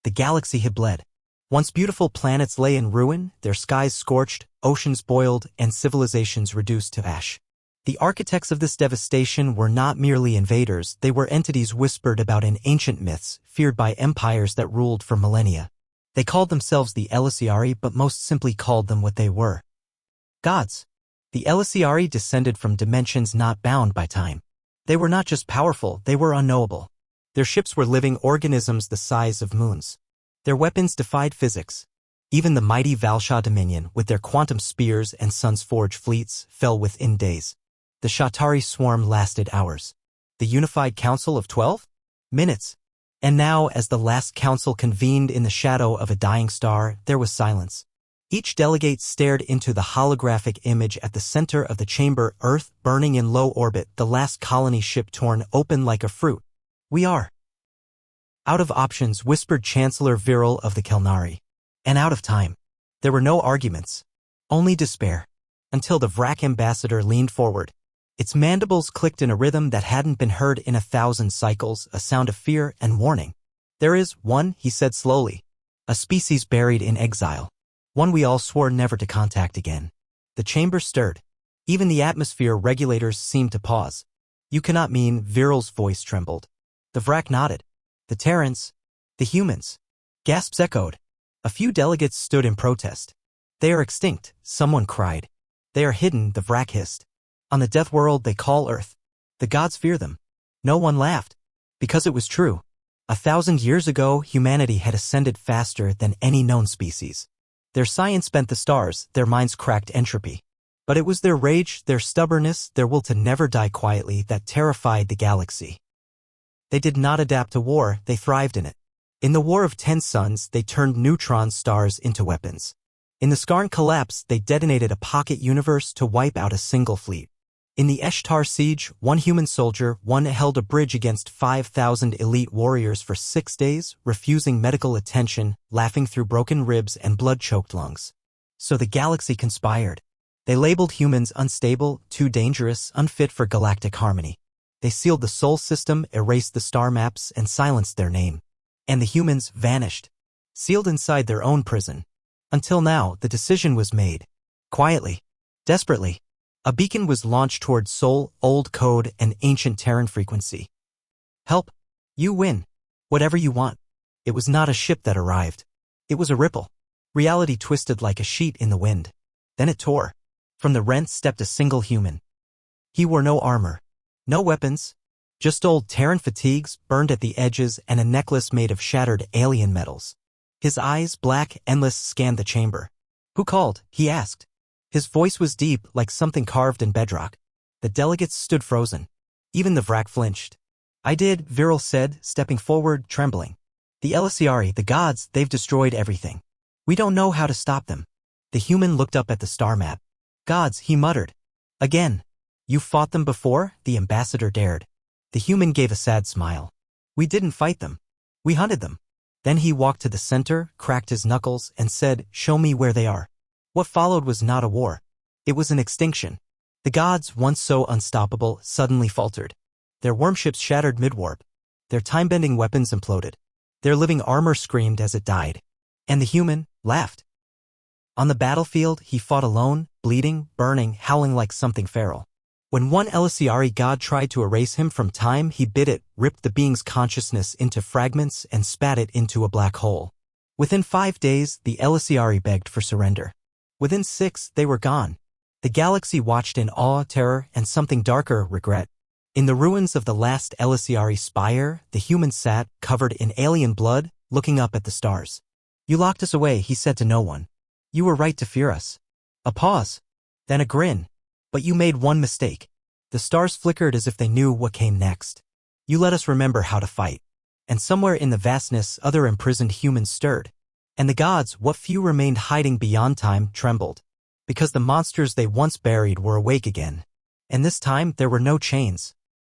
The galaxy had bled. Once beautiful planets lay in ruin, their skies scorched, oceans boiled, and civilizations reduced to ash. The architects of this devastation were not merely invaders, they were entities whispered about in ancient myths, feared by empires that ruled for millennia. They called themselves the Elisiari, but most simply called them what they were: gods. The Elisiari descended from dimensions not bound by time. They were not just powerful, they were unknowable. Their ships were living organisms the size of moons. Their weapons defied physics. Even the mighty Valsha Dominion, with their quantum spears and Sun's Forge fleets, fell within days. The Shatari swarm lasted hours. The Unified Council of 12? Minutes. And now, as the last council convened in the shadow of a dying star, there was silence. Each delegate stared into the holographic image at the center of the chamber, Earth burning in low orbit, the last colony ship torn open like a fruit. "We are out of options," whispered Chancellor Viral of the Kelnari. "And out of time." There were no arguments. Only despair. Until the Vrak ambassador leaned forward. Its mandibles clicked in a rhythm that hadn't been heard in 1,000 cycles, a sound of fear and warning. "There is one," he said slowly. "A species buried in exile. One we all swore never to contact again." The chamber stirred. Even the atmosphere regulators seemed to pause. "You cannot mean," Viral's voice trembled. The Vrak nodded. "The Terrans, the humans." Gasps echoed. A few delegates stood in protest. "They are extinct," someone cried. "They are hidden," the Vrak hissed. "On the death world they call Earth. The gods fear them." No one laughed. Because it was true. 1,000 years ago, humanity had ascended faster than any known species. Their science bent the stars, their minds cracked entropy. But it was their rage, their stubbornness, their will to never die quietly that terrified the galaxy. They did not adapt to war, they thrived in it. In the War of 10 Suns, they turned neutron stars into weapons. In the Skarn collapse, they detonated a pocket universe to wipe out a single fleet. In the Eshtar siege, one human soldier held a bridge against 5,000 elite warriors for 6 days, refusing medical attention, laughing through broken ribs and blood-choked lungs. So the galaxy conspired. They labeled humans unstable, too dangerous, unfit for galactic harmony. They sealed the Sol system, erased the star maps, and silenced their name. And the humans vanished, sealed inside their own prison. Until now, the decision was made. Quietly. Desperately. A beacon was launched toward Sol, old code, and ancient Terran frequency. "Help. You win. Whatever you want." It was not a ship that arrived. It was a ripple. Reality twisted like a sheet in the wind. Then it tore. From the rent stepped a single human. He wore no armor. No weapons. Just old Terran fatigues, burned at the edges, and a necklace made of shattered alien metals. His eyes, black, endless, scanned the chamber. "Who called?" he asked. His voice was deep, like something carved in bedrock. The delegates stood frozen. Even the Vrak flinched. "I did," Viral said, stepping forward, trembling. "The Elisiari, the gods, they've destroyed everything. We don't know how to stop them." The human looked up at the star map. "Gods," he muttered. "Again. You fought them before?" the ambassador dared. The human gave a sad smile. "We didn't fight them. We hunted them." Then he walked to the center, cracked his knuckles, and said, "Show me where they are." What followed was not a war. It was an extinction. The gods, once so unstoppable, suddenly faltered. Their wormships shattered mid-warp. Their time-bending weapons imploded. Their living armor screamed as it died. And the human laughed. On the battlefield, he fought alone, bleeding, burning, howling like something feral. When one Elisiari god tried to erase him from time, he bit it, ripped the being's consciousness into fragments, and spat it into a black hole. Within 5 days, the Elisiari begged for surrender. Within 6, they were gone. The galaxy watched in awe, terror, and something darker, regret. In the ruins of the last Elisiari spire, the human sat, covered in alien blood, looking up at the stars. "You locked us away," he said to no one. "You were right to fear us." A pause. Then a grin. "But you made one mistake." The stars flickered as if they knew what came next. "You let us remember how to fight." And somewhere in the vastness, other imprisoned humans stirred. And the gods, what few remained hiding beyond time, trembled. Because the monsters they once buried were awake again. And this time there were no chains.